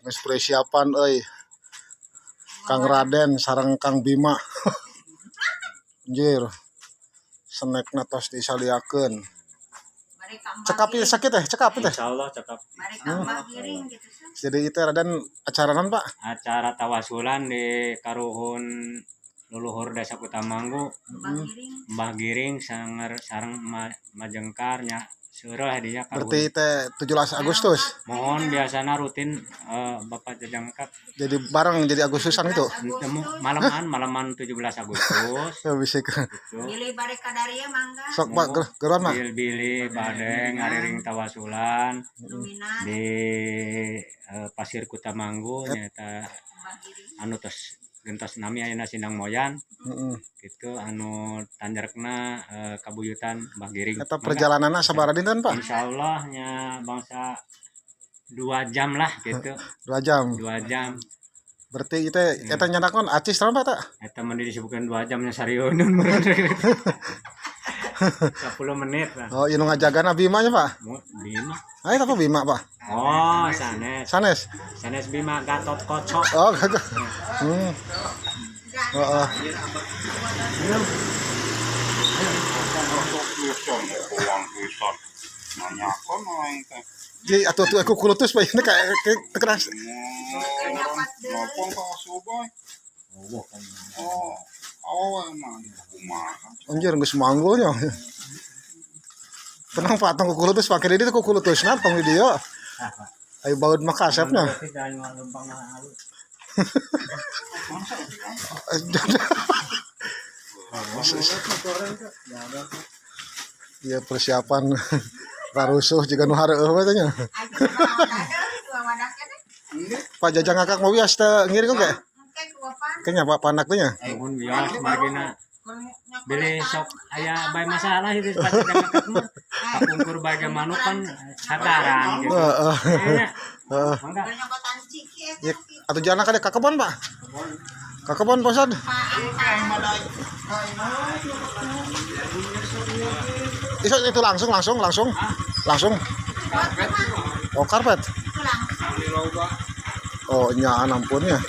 Geus persiapan euy. Kang Raden sareng Kang Bima. Anjir. Snackna tos disaliakeun. Cekap ieu sakit teh, cekap teh. Insyaallah cakap. Jadi itu Raden acara naon, Pak? Acara tawasulan di karuhun luluhur Desa Kutamanggu. Mbah Giring sareng majengkarnya seureul hadinya karuhun. Berarti teh 17 Agustus. Mohon biasana rutin Bapak Jajangkap. Jadi bareng jadi Agustusan itu. Malaman 17 Agustus. Ya bisa ke. Gitu. Pilih barek kadarieu mangga. Sok Pak geron Pak. Bil-bili bade ngariring tawasulan Dominan di Pasir Kutamanggu nyata anu tos gentos nami ayeuna Sindang Moyan. Heeh. Gitu anu tanjarekna kabuyutan Mbah Giring. Eta perjalananna sabaraha dinten, Pak? Insyaallah nya bangsa 2 jam lah gitu. 2 jam. 2 jam. Berarti itu eta nyanakon acis naon Pak ta? Eta mah disebutkeun 2 jam nya sarieunun meureun. 10 menit lah. Oh, ieu nu ngajagana Bima nya, Pak. Bima. Aya apa Bima, Pak? Oh, sanes. Sanes. Bima Gatot Kocok. Oh, kagak. Heeh. Jadi atuh aku kulutus Pak ini kayak keras. Anjir geus manggulnya. Tenang Pak, tong kulutus pakai di dieu kulutusna tong di dieu. Ayo baut mah kasepna. Iya persiapan rarusuh juga nu hareueuh we tanya. Pak Jajang Akak mau wias teh ngiring oge. Kayaknya Pak panak teh nya. Mun bias margina beli sok aya bae masalah itu Pak Jajang Akak mah. Kapungkur bae manuk kan sadaran gitu. Heeh. Mangga. Ya, atuh jalan ka ka kebon, Pak. Ka kebon Posad. Itu langsung. Oh, karpet. Oh, nyaan ampun ya.